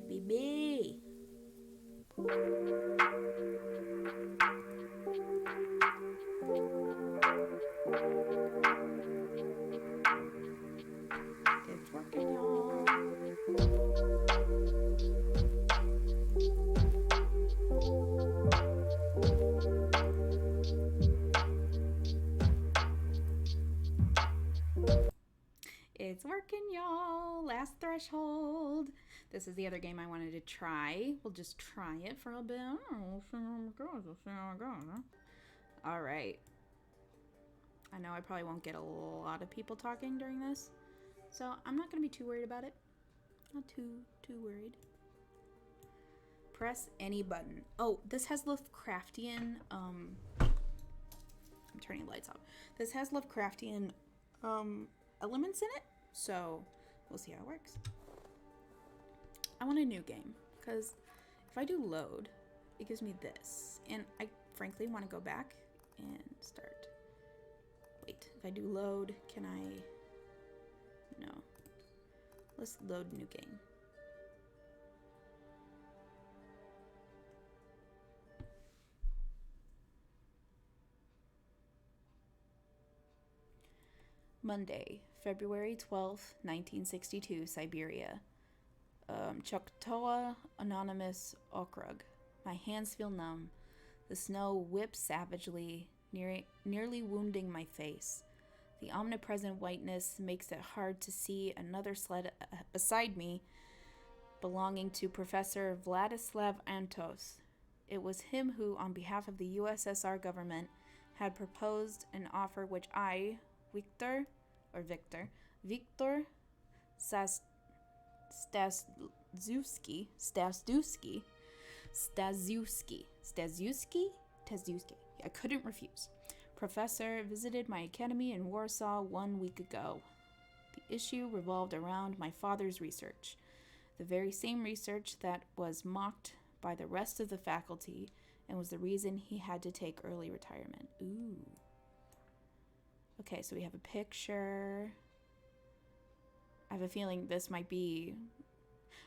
baby. It's working, y'all. It's working, y'all. Last threshold. This is the other game I wanted to try. We'll just try it for a bit. We'll see how it goes. All right. I know I probably won't get a lot of people talking during this, so I'm not going to be too worried about it. Not too worried. Press any button. Oh, this has Lovecraftian. I'm turning lights off. This has Lovecraftian elements in it, so we'll see how it works. I want a new game because if I do load, it gives me this, and I frankly want to go back and start. Wait, if I do load, can I? No. Let's load new game. Monday, February 12th, 1962, Siberia. Choctaw Anonymous Okrug. My hands feel numb. The snow whips savagely, nearly wounding my face. The omnipresent whiteness makes it hard to see another sled beside me, belonging to Professor Vladislav Antos. It was him who, on behalf of the USSR government, had proposed an offer which I, Victor Staszewski, I couldn't refuse. Professor visited my academy in Warsaw 1 week ago. The issue revolved around my father's research, the very same research that was mocked by the rest of the faculty and was the reason he had to take early retirement. Ooh. Okay, so we have a picture. I have a feeling this might be...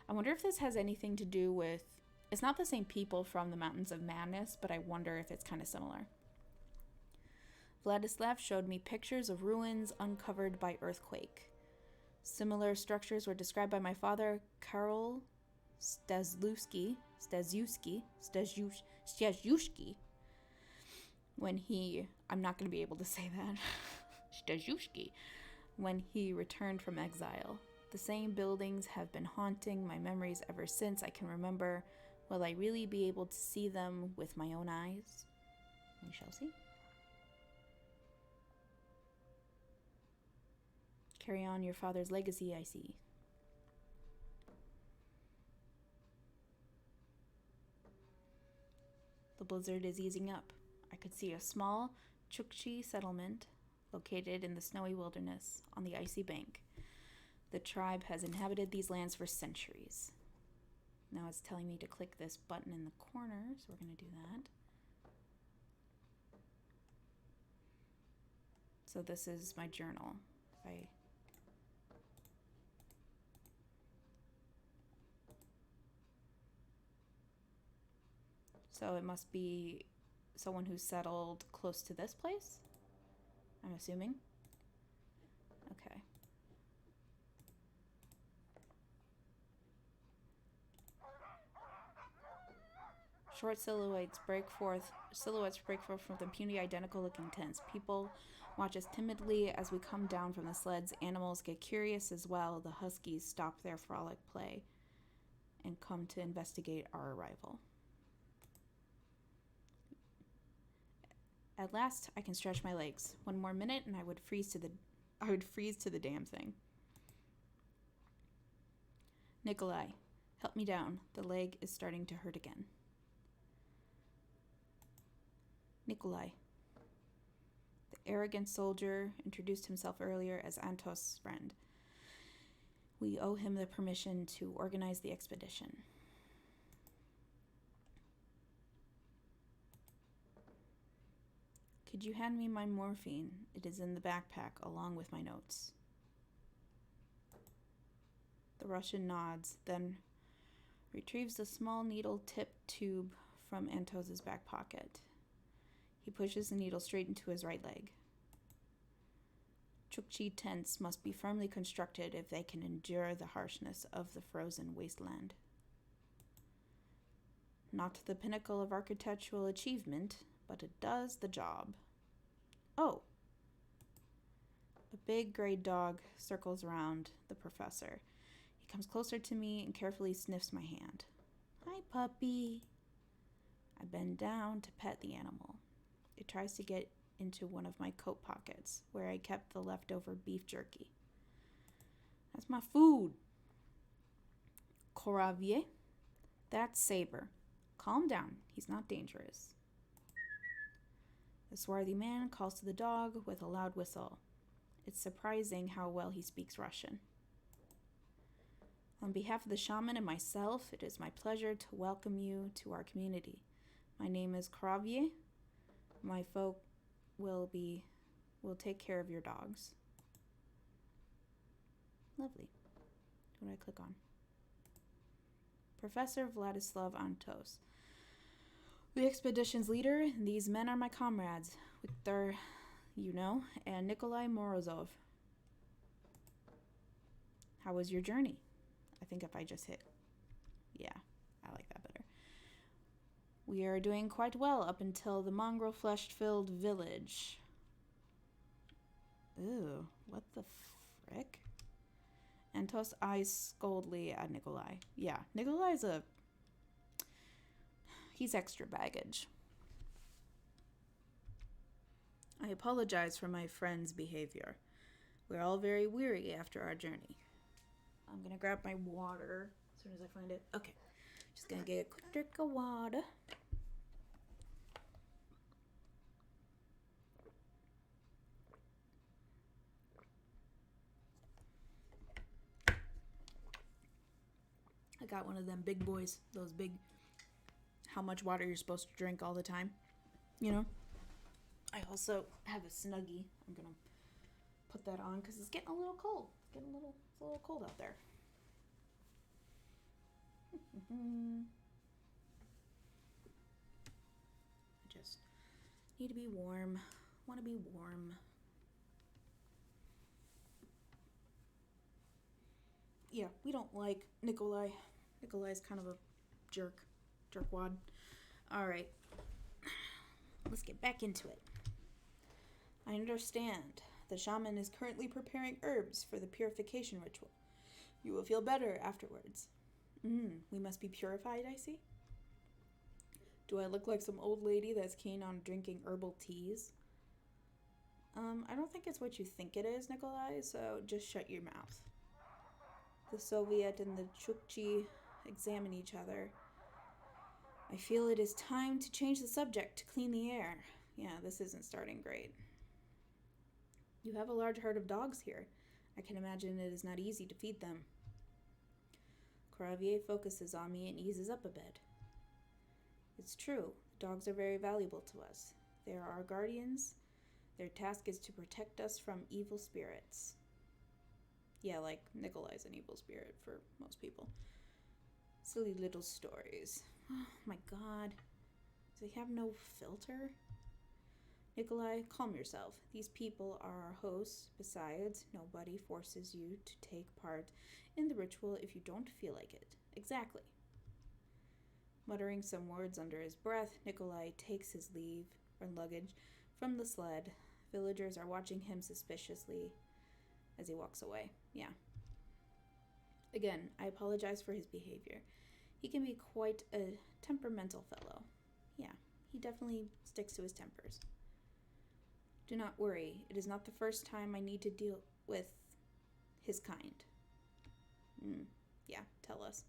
I wonder if this has anything to do with... It's not the same people from the Mountains of Madness, but I wonder if it's kind of similar. Vladislav showed me pictures of ruins uncovered by earthquake. Similar structures were described by my father, Karol Staszewski, when he... I'm not going to be able to say that. Staszewski. When he returned from exile. The same buildings have been haunting my memories ever since I can remember. Will I really be able to see them with my own eyes? We shall see. Carry on your father's legacy, I see. The blizzard is easing up. I could see a small Chukchi settlement located in the snowy wilderness on the icy bank. The tribe has inhabited these lands for centuries. Now it's telling me to click this button in the corner, so we're going to do that. So this is my journal. So it must be someone who settled close to this place, I'm assuming. Okay. Short silhouettes break forth from the puny, identical-looking tents. People watch us timidly as we come down from the sleds. Animals get curious as well. The huskies stop their frolic play and come to investigate our arrival. At last, I can stretch my legs. One more minute, and I would freeze to the damn thing. Nikolai, help me down. The leg is starting to hurt again. Nikolai. The arrogant soldier introduced himself earlier as Antos' friend. We owe him the permission to organize the expedition. Could you hand me my morphine? It is in the backpack, along with my notes. The Russian nods, then Retrieves the small needle-tipped tube from Antos's back pocket. He pushes the needle straight into his right leg. Chukchi tents must be firmly constructed if they can endure the harshness of the frozen wasteland. Not the pinnacle of architectural achievement, but it does the job. Oh! A big gray dog circles around the professor. He comes closer to me and carefully sniffs my hand. Hi, puppy. I bend down to pet the animal. It tries to get into one of my coat pockets, where I kept the leftover beef jerky. That's my food. Coravier? That's Saber. Calm down. He's not dangerous. The swarthy man calls to the dog with a loud whistle. It's surprising how well he speaks Russian. On behalf of the shaman and myself, it is my pleasure to welcome you to our community. My name is Coravier. My folk will take care of your dogs. Lovely. What do I click on? Professor Vladislav Antos. The expedition's leader. These men are my comrades. Viktor, and Nikolai Morozov. How was your journey? I think if I just hit... Yeah, I like that better. We are doing quite well up until the mongrel flesh-filled village. Ew, what the frick? Antos eyes scoldly at Nikolai. Yeah, Nikolai's he's extra baggage. I apologize for my friend's behavior. We're all very weary after our journey. I'm gonna grab my water as soon as I find it. Okay, just gonna get a quick drink of water. I got one of them big boys, those big, how much water you're supposed to drink all the time, I also have a Snuggie. I'm gonna put that on because it's getting a little cold. It's a little cold out there. I just need to be warm. Want to be warm. Yeah, we don't like Nikolai. Nikolai's kind of a jerkwad. All right, let's get back into it. I understand. The shaman is currently preparing herbs for the purification ritual. You will feel better afterwards. We must be purified, I see. Do I look like some old lady that's keen on drinking herbal teas? I don't think it's what you think it is, Nikolai, so just shut your mouth. The Soviet and the Chukchi examine each other. I feel it is time to change the subject to clean the air. Yeah, this isn't starting great. You have a large herd of dogs here. I can imagine it is not easy to feed them. Coravier focuses on me and eases up a bit. It's true. Dogs are very valuable to us. They are our guardians. Their task is to protect us from evil spirits. Yeah, like Nikolai's an evil spirit for most people. Silly little stories. Oh my god. Do they have no filter? Nikolai, calm yourself. These people are our hosts. Besides, nobody forces you to take part in the ritual if you don't feel like it. Exactly. Muttering some words under his breath, Nikolai takes his leave or luggage from the sled. Villagers are watching him suspiciously as he walks away. Yeah. Again, I apologize for his behavior. He can be quite a temperamental fellow. Yeah, he definitely sticks to his tempers. Do not worry. It is not the first time I need to deal with his kind. Yeah, tell us.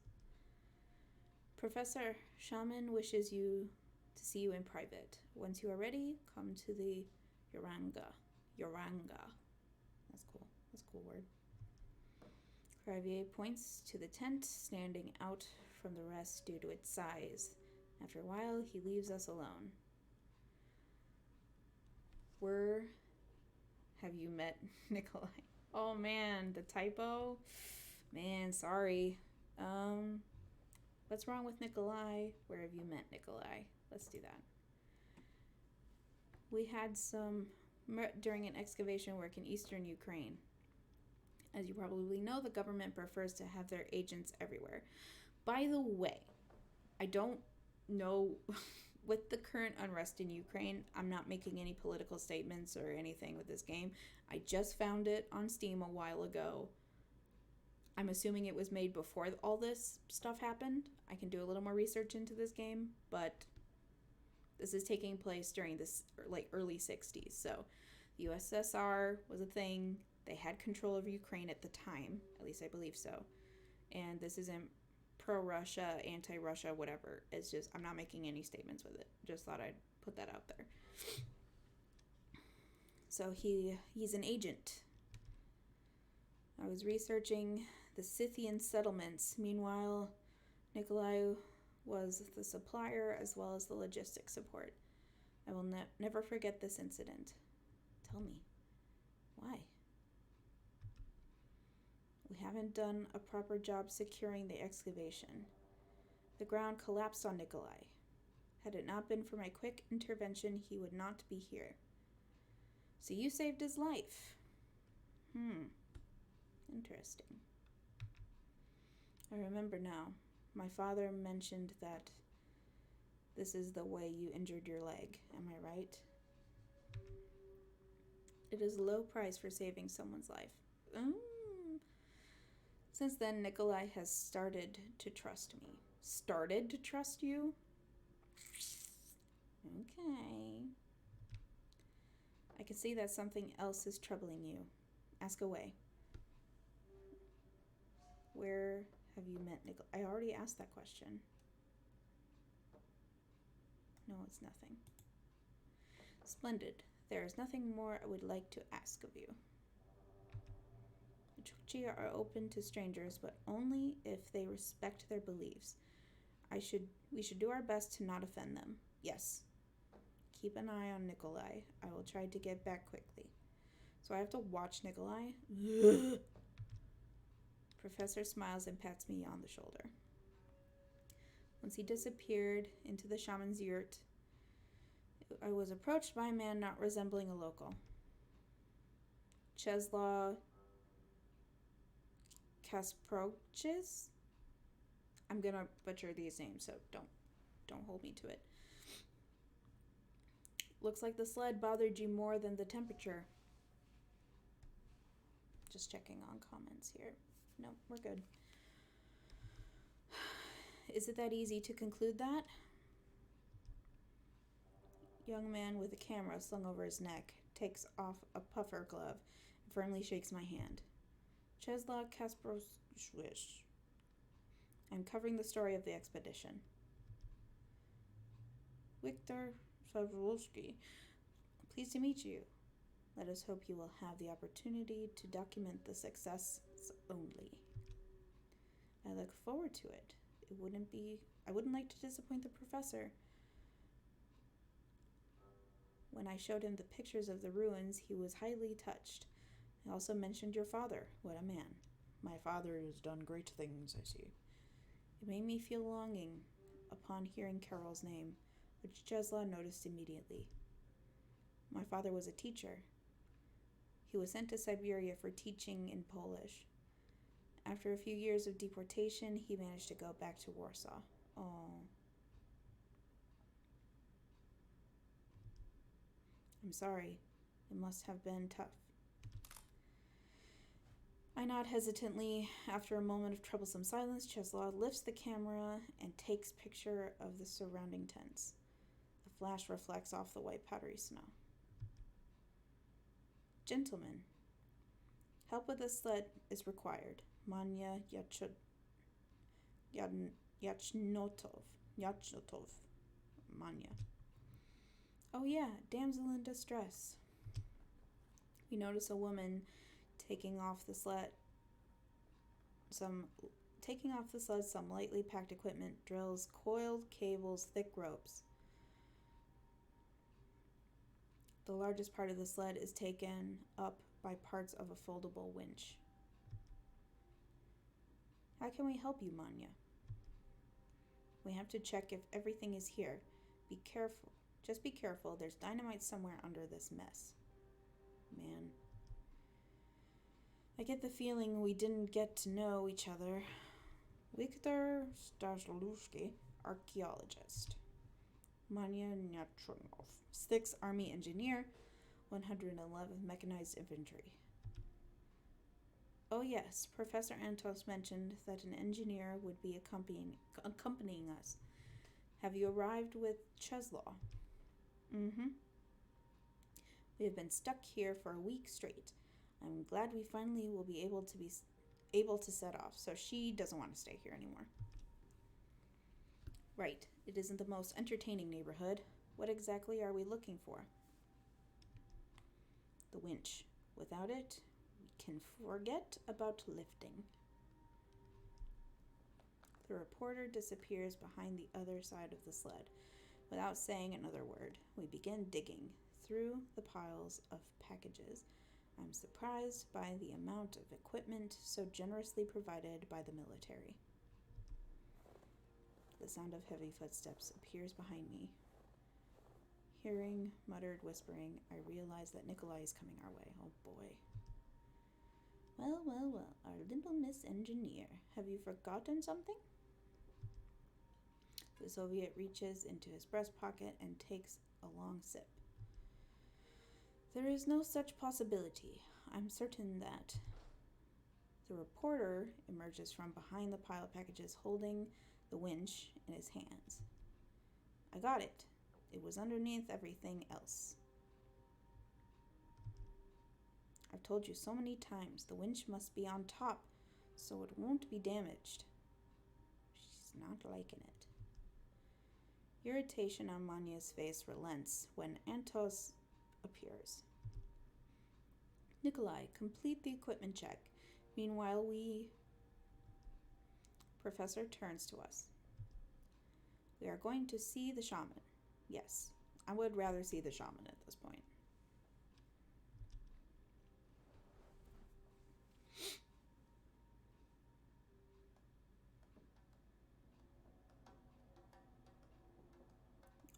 Professor Shaman wishes you to see you in private. Once you are ready, come to the Yoranga. That's cool. That's a cool word. Gravier points to the tent standing out from the rest due to its size. After a while, he leaves us alone. Where have you met Nikolai? Oh man, the typo. Man, sorry. What's wrong with Nikolai? Where have you met Nikolai? Let's do that. We had some during an excavation work in eastern Ukraine. As you probably know, the government prefers to have their agents everywhere. By the way, I don't know with the current unrest in Ukraine, I'm not making any political statements or anything with this game. I just found it on Steam a while ago. I'm assuming it was made before all this stuff happened. I can do a little more research into this game, but this is taking place during this early 60s. So the USSR was a thing. They had control over Ukraine at the time, at least I believe so. And this isn't pro-Russia, anti-Russia, whatever. It's just, I'm not making any statements with it. Just thought I'd put that out there. So he's an agent. I was researching the Scythian settlements. Meanwhile, Nikolai was the supplier as well as the logistic support. I will never forget this incident. Tell me, why? We haven't done a proper job securing the excavation. The ground collapsed on Nikolai. Had it not been for my quick intervention, he would not be here. So you saved his life. Interesting. I remember now. My father mentioned that this is the way you injured your leg. Am I right? It is a low price for saving someone's life. Since then, Nikolai has started to trust me. Started to trust you? Okay. I can see that something else is troubling you. Ask away. Where have you met Nikolai? I already asked that question. No, it's nothing. Splendid. There is nothing more I would like to ask of you. The Chukchi are open to strangers, but only if they respect their beliefs. We should do our best to not offend them. Yes. Keep an eye on Nikolai. I will try to get back quickly. So I have to watch Nikolai? Professor smiles and pats me on the shoulder. Once he disappeared into the shaman's yurt, I was approached by a man not resembling a local. Czeslaw Kasproches? I'm gonna butcher these names, so don't hold me to it. Looks like the sled bothered you more than the temperature. Just checking on comments here. No, we're good. Is it that easy to conclude that? Young man with a camera slung over his neck takes off a puffer glove and firmly shakes my hand. Czeslaw Kasproches. I'm covering the story of the expedition. Viktor Savulski, pleased to meet you. Let us hope you will have the opportunity to document the success only. I look forward to it. I wouldn't like to disappoint the professor. When I showed him the pictures of the ruins, he was highly touched. I also mentioned your father. What a man. My father has done great things, I see. It made me feel longing upon hearing Carol's name, which Czeslaw noticed immediately. My father was a teacher. He was sent to Siberia for teaching in Polish. After a few years of deportation, he managed to go back to Warsaw. Oh. I'm sorry. It must have been tough. I nod hesitantly. After a moment of troublesome silence, Czeslaw lifts the camera and takes picture of the surrounding tents. The flash reflects off the white powdery snow. Gentlemen, help with the sled is required. Manya Yachnotov. Manya. Oh yeah, damsel in distress. We notice a woman taking off the sled some lightly packed equipment, drills, coiled cables, thick ropes. The largest part of the sled is taken up by parts of a foldable winch. How can we help you, Manya? We have to check if everything is here. Be careful. Just be careful. There's dynamite somewhere under this mess. Man. I get the feeling we didn't get to know each other. Viktor Starzluski, archaeologist. Manya Nyatronov, 6th Army Engineer, 111th Mechanized Infantry. Oh yes, Professor Antos mentioned that an engineer would be accompanying us. Have you arrived with Cheslaw? Mm-hmm. We have been stuck here for a week straight. I'm glad we finally will be able to set off, so she doesn't want to stay here anymore. Right. It isn't the most entertaining neighborhood. What exactly are we looking for? The winch. Without it, we can forget about lifting. The reporter disappears behind the other side of the sled. Without saying another word, we begin digging through the piles of packages. I'm surprised by the amount of equipment so generously provided by the military. The sound of heavy footsteps appears behind me. Hearing muttered whispering, I realize that Nikolai is coming our way. Oh boy. Well, our little Miss Engineer. Have you forgotten something? The Soviet reaches into his breast pocket and takes a long sip. There is no such possibility. I'm certain that. The reporter emerges from behind the pile of packages holding the winch in his hands. I got it. It was underneath everything else. I've told you so many times, the winch must be on top so it won't be damaged. She's not liking it. Irritation on Manya's face relents when Antos appears. Nikolai, complete the equipment check. Meanwhile, Professor turns to us. We are going to see the shaman. Yes, I would rather see the shaman at this point.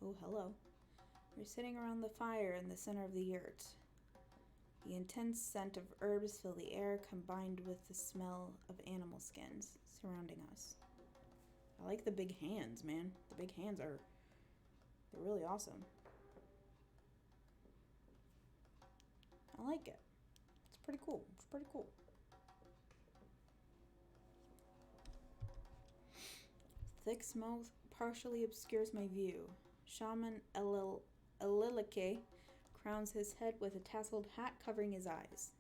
Oh, hello. We're sitting around the fire in the center of the yurt. The intense scent of herbs fill the air, combined with the smell of animal skins surrounding us. I like the big hands, man. The big hands they're really awesome. I like it. It's pretty cool. Thick smoke partially obscures my view. Shaman Elilike crowns his head with a tasseled hat covering his eyes.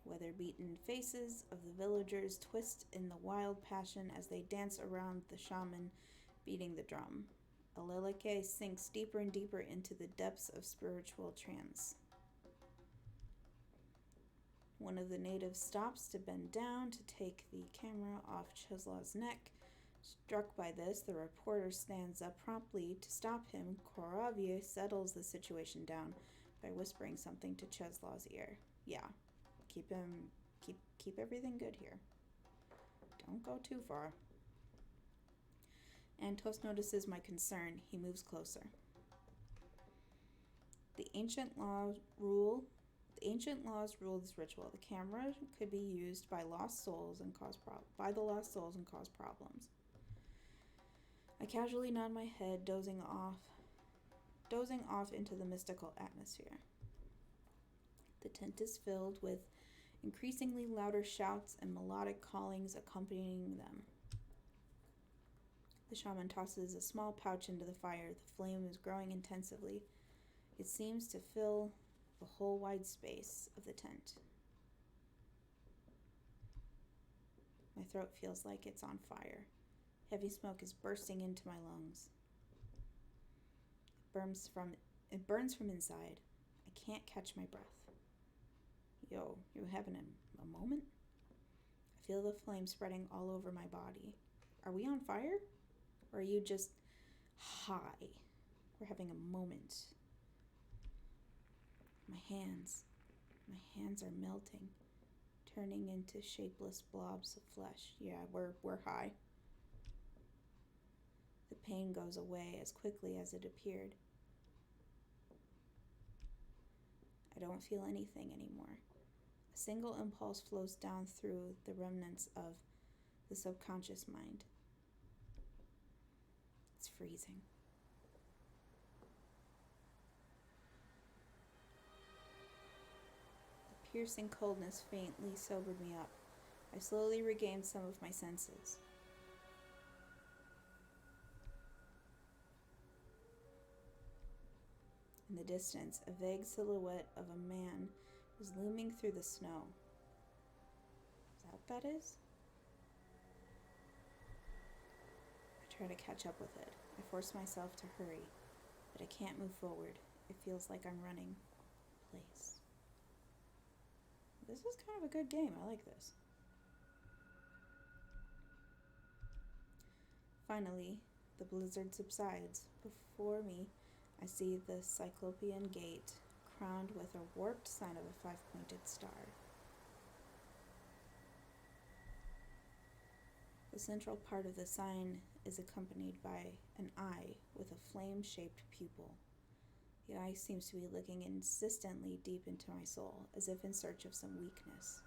Weather-beaten faces of the villagers twist in the wild passion as they dance around the shaman beating the drum. Elilike sinks deeper and deeper into the depths of spiritual trance. One of the natives stops to bend down to take the camera off Cheslaw's neck. Struck by this, the reporter stands up promptly to stop him. Koravie settles the situation down by whispering something to Cheslaw's ear. Yeah, keep everything good here. Don't go too far. Antos notices my concern. He moves closer. The ancient laws rule this ritual. The camera could be used by lost souls and cause problems. I casually nod my head, dozing off into the mystical atmosphere. The tent is filled with increasingly louder shouts and melodic callings accompanying them. The shaman tosses a small pouch into the fire. The flame is growing intensively. It seems to fill the whole wide space of the tent. My throat feels like it's on fire. Heavy smoke is bursting into my lungs. It burns from inside. I can't catch my breath. Yo, you having a moment? I feel the flame spreading all over my body. Are we on fire? Or are you just high? We're having a moment. My hands are melting, turning into shapeless blobs of flesh. Yeah, we're high. The pain goes away as quickly as it appeared. I don't feel anything anymore. A single impulse flows down through the remnants of the subconscious mind. It's freezing. The piercing coldness faintly sobered me up. I slowly regained some of my senses. In the distance, a vague silhouette of a man was looming through the snow. Is that what that is? I try to catch up with it. I force myself to hurry, but I can't move forward. It feels like I'm running in place. This is kind of a good game. I like this. Finally, the blizzard subsides. Before me, I see the Cyclopean gate, crowned with a warped sign of a 5-pointed star. The central part of the sign is accompanied by an eye with a flame-shaped pupil. The eye seems to be looking insistently deep into my soul, as if in search of some weakness.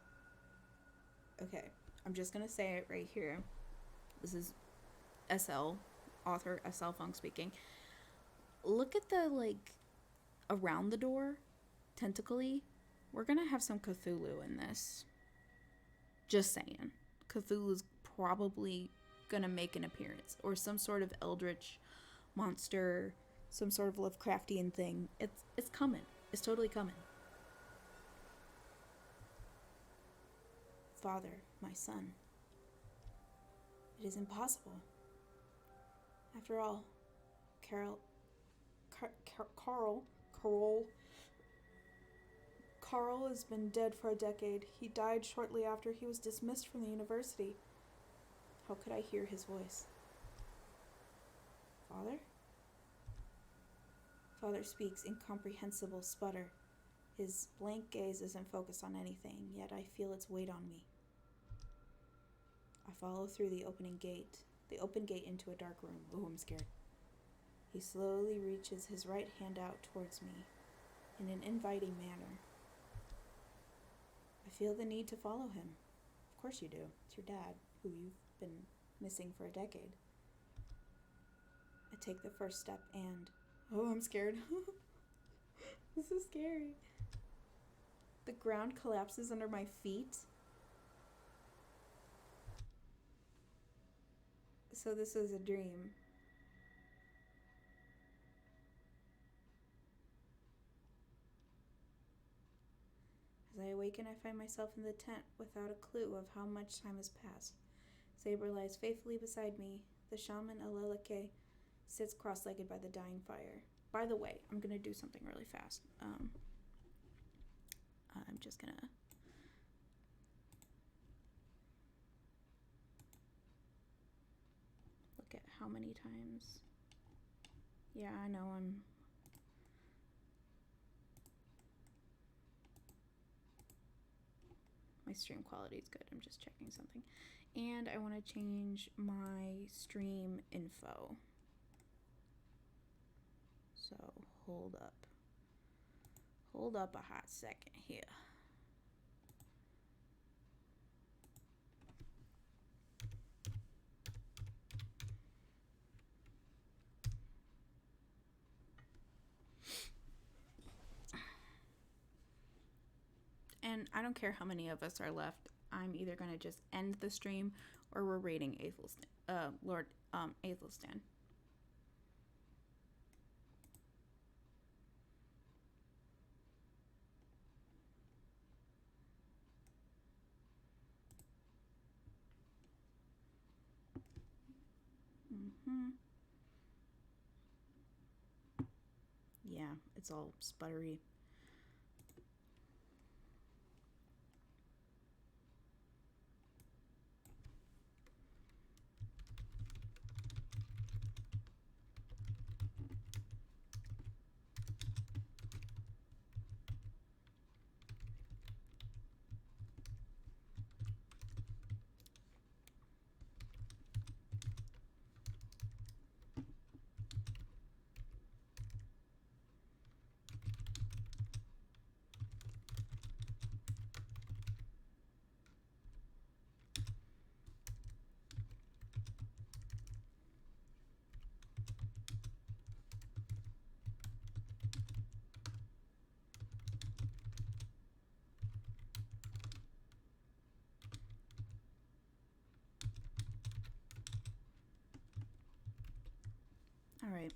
Okay, I'm just gonna say it right here. This is SL, author SL Funk speaking. Look at the, around the door, tentacly. We're gonna have some Cthulhu in this. Just saying. Cthulhu's probably gonna make an appearance, or some sort of eldritch monster, some sort of Lovecraftian thing. It's coming. It's totally coming. Father, my son. It is impossible. After all, Carl has been dead for a decade. He died shortly after he was dismissed from the university. How could I hear his voice? Father? Father speaks incomprehensible sputter. His blank gaze isn't focused on anything, yet I feel its weight on me. I follow through the open gate into a dark room. Oh, I'm scared. He slowly reaches his right hand out towards me in an inviting manner. I feel the need to follow him. Of course you do. It's your dad, who you've been missing for a decade. I take the first step and... Oh, I'm scared. This is scary. The ground collapses under my feet. So this is a dream. As I awaken, I find myself in the tent without a clue of how much time has passed. Saber lies faithfully beside me. The shaman Alelike sits cross-legged by the dying fire. By the way, I'm going to do something really fast. I'm just going to... look at how many times... Yeah, I know I'm... My stream quality is good. I'm just checking something. And I want to change my stream info. So, hold up. Hold up a hot second here. And I don't care how many of us are left. I'm either going to just end the stream or we're raiding Lord Athelstan. Yeah, it's all sputtery. All right.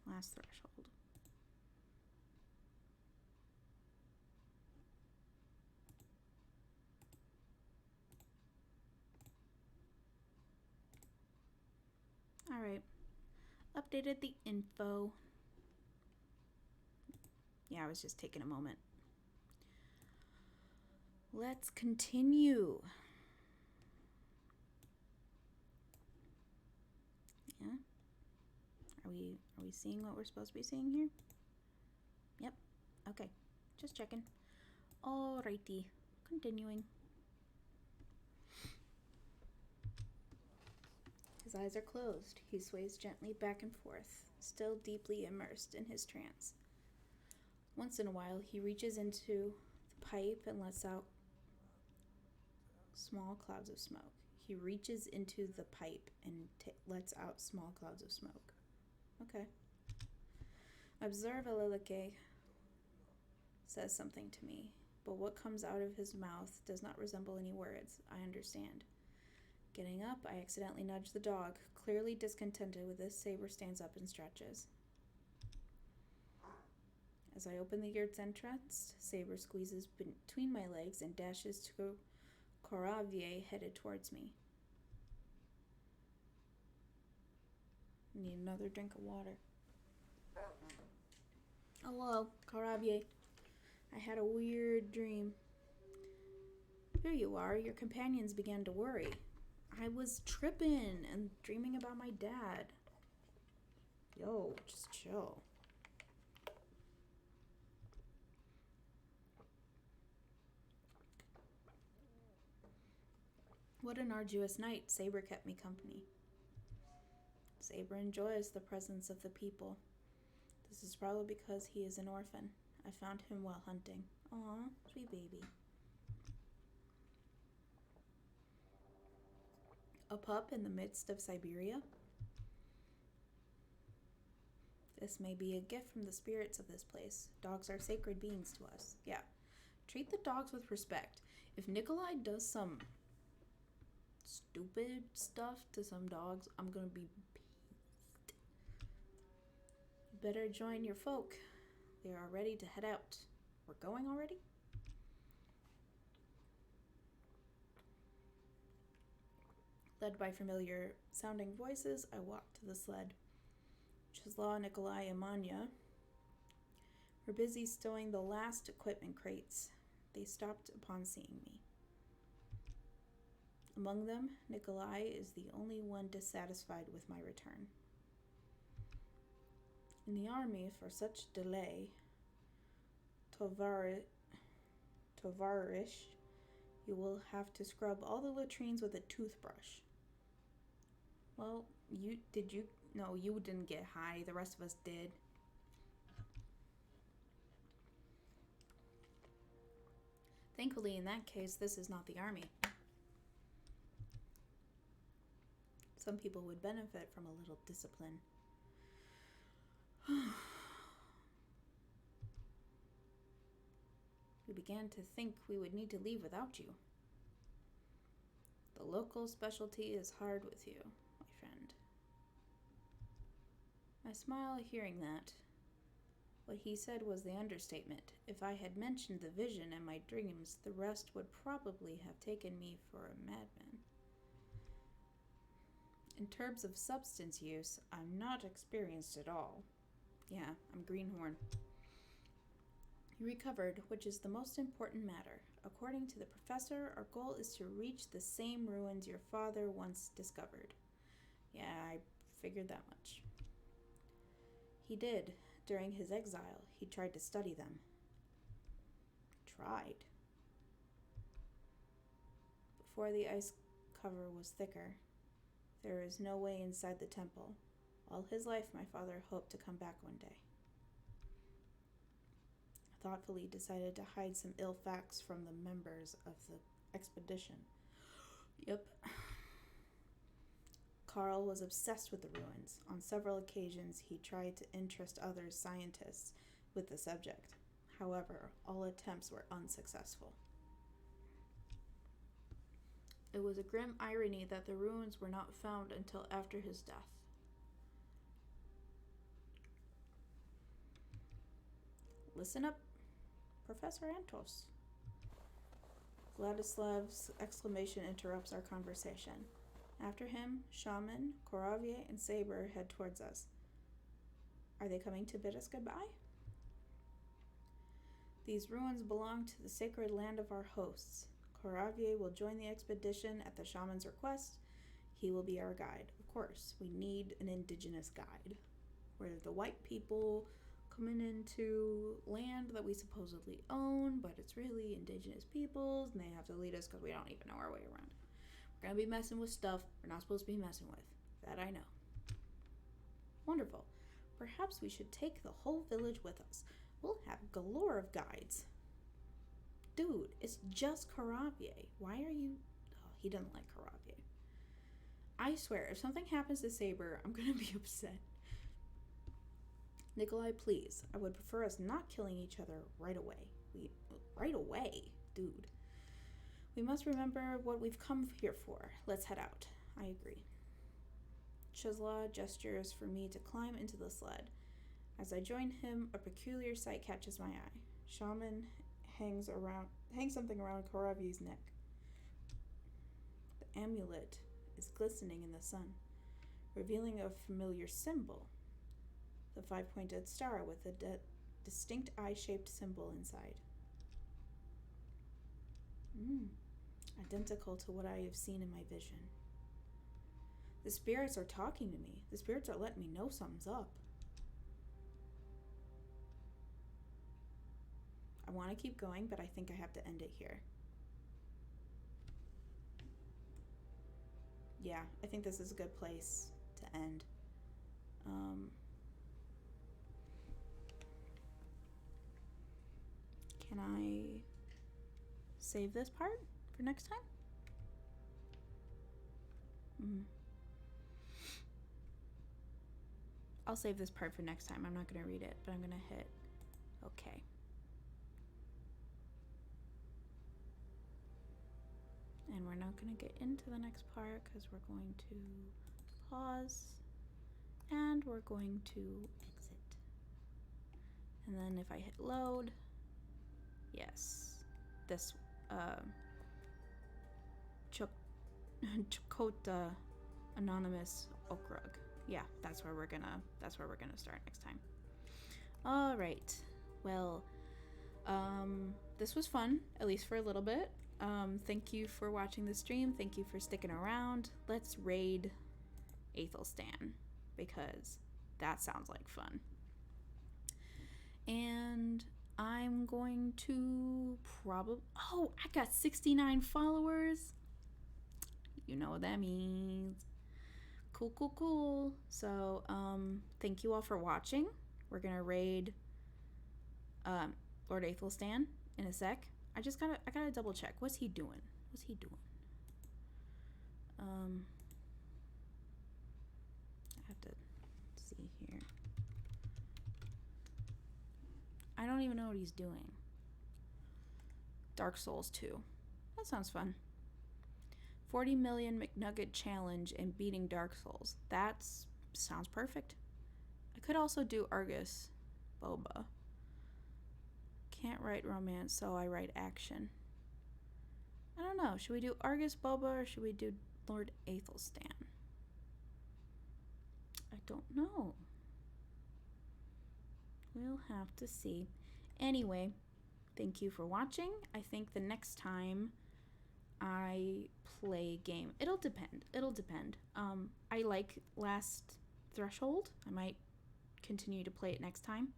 Last threshold. All right. Updated the info. Yeah, I was just taking a moment. Let's continue. Yeah. Are we seeing what we're supposed to be seeing here? Yep. Okay. Just checking. Alrighty. Continuing. His eyes are closed. He sways gently back and forth, still deeply immersed in his trance. Once in a while, he reaches into the pipe and lets out small clouds of smoke. He reaches into the pipe and lets out small clouds of smoke. Okay. Observe Alelike says something to me, but what comes out of his mouth does not resemble any words. I understand. Getting up, I accidentally nudge the dog. Clearly discontented with this, Saber stands up and stretches. As I open the yurt's entrance, Saber squeezes between my legs and dashes to Coravier headed towards me. Need another drink of water. Hello, Coravier. I had a weird dream. Here you are. Your companions began to worry. I was tripping and dreaming about my dad. Yo, just chill. What an arduous night. Saber kept me company. Saber enjoys the presence of the people. This is probably because he is an orphan. I found him while hunting. Aw, sweet baby. A pup in the midst of Siberia? This may be a gift from the spirits of this place. Dogs are sacred beings to us. Yeah. Treat the dogs with respect. If Nikolai does some stupid stuff to some dogs, I'm gonna be pissed. You better join your folk. They are ready to head out. We're going already? Led by familiar sounding voices, I walked to the sled. Chisla, Nikolai, and Manya were busy stowing the last equipment crates. They stopped upon seeing me. Among them, Nikolai is the only one dissatisfied with my return. In the army, for such delay, Tovarish, you will have to scrub all the latrines with a toothbrush. Well, you didn't get high. The rest of us did. Thankfully, in that case, this is not the army. Some people would benefit from a little discipline. We began to think we would need to leave without you. The local specialty is hard with you, my friend. I smile hearing that. What he said was the understatement. If I had mentioned the vision and my dreams, the rest would probably have taken me for a madman. In terms of substance use, I'm not experienced at all. Yeah, I'm greenhorn. You recovered, which is the most important matter. According to the professor, our goal is to reach the same ruins your father once discovered. Yeah, I figured that much. He did. During his exile, he tried to study them. Tried. Before the ice cover was thicker, there is no way inside the temple. All his life, my father hoped to come back one day. Thoughtfully decided to hide some ill facts from the members of the expedition. Yep. Carl was obsessed with the ruins. On several occasions, he tried to interest other scientists with the subject. However, all attempts were unsuccessful. It was a grim irony that the ruins were not found until after his death. Listen up, Professor Antos. Vladislav's exclamation interrupts our conversation. After him, Shaman, Koravier, and Saber head towards us. Are they coming to bid us goodbye? These ruins belong to the sacred land of our hosts. Koravier will join the expedition at the shaman's request. He will be our guide. Of course, we need an indigenous guide. We're the white people coming into land that we supposedly own, but it's really indigenous peoples, and they have to lead us because we don't even know our way around. We're going to be messing with stuff we're not supposed to be messing with. That I know. Wonderful. Perhaps we should take the whole village with us. We'll have galore of guides. Dude, it's just Koravier. Why are you... Oh, he doesn't like Koravier. I swear, if something happens to Saber, I'm going to be upset. Nikolai, please. I would prefer us not killing each other right away. Right away? Dude. We must remember what we've come here for. Let's head out. I agree. Chizla gestures for me to climb into the sled. As I join him, a peculiar sight catches my eye. Shaman hangs something around Koravier's neck. The amulet is glistening in the sun, revealing a familiar symbol. The 5-pointed star with a distinct eye-shaped symbol inside. Identical to what I have seen in my vision. The spirits are talking to me. The spirits are letting me know something's up. I want to keep going, but I think I have to end it here. Yeah, I think this is a good place to end. Can I save this part for next time? I'll save this part for next time. I'm not going to read it, but I'm going to hit OK. And we're not going to get into the next part because we're going to pause and we're going to exit. And then if I hit load, yes, this Chakota Anonymous Okrug. Yeah, that's where we're gonna start next time. All right. Well, this was fun, at least for a little bit. Thank you for watching the stream. Thank you for sticking around. Let's raid Athelstan because that sounds like fun. And I'm going to oh, I got 69 followers. You know what that means. Cool. So, thank you all for watching. We're gonna raid Lord Athelstan in a sec. I gotta double check. What's he doing? I have to see here. I don't even know what he's doing. Dark Souls 2. That sounds fun. 40 million McNugget challenge and beating Dark Souls. That sounds perfect. I could also do Argus Boba. Can't write romance, so I write action. I don't know. Should we do Argus Boba or should we do Lord Athelstan? I don't know. We'll have to see. Anyway, thank you for watching. I think the next time I play a game, it'll depend. I like Last Threshold. I might continue to play it next time.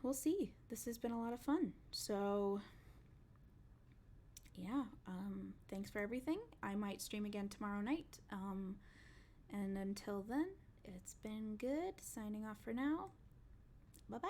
We'll see. This has been a lot of fun. So yeah, thanks for everything. I might stream again tomorrow night. And until then, it's been good. Signing off for now. Bye-bye.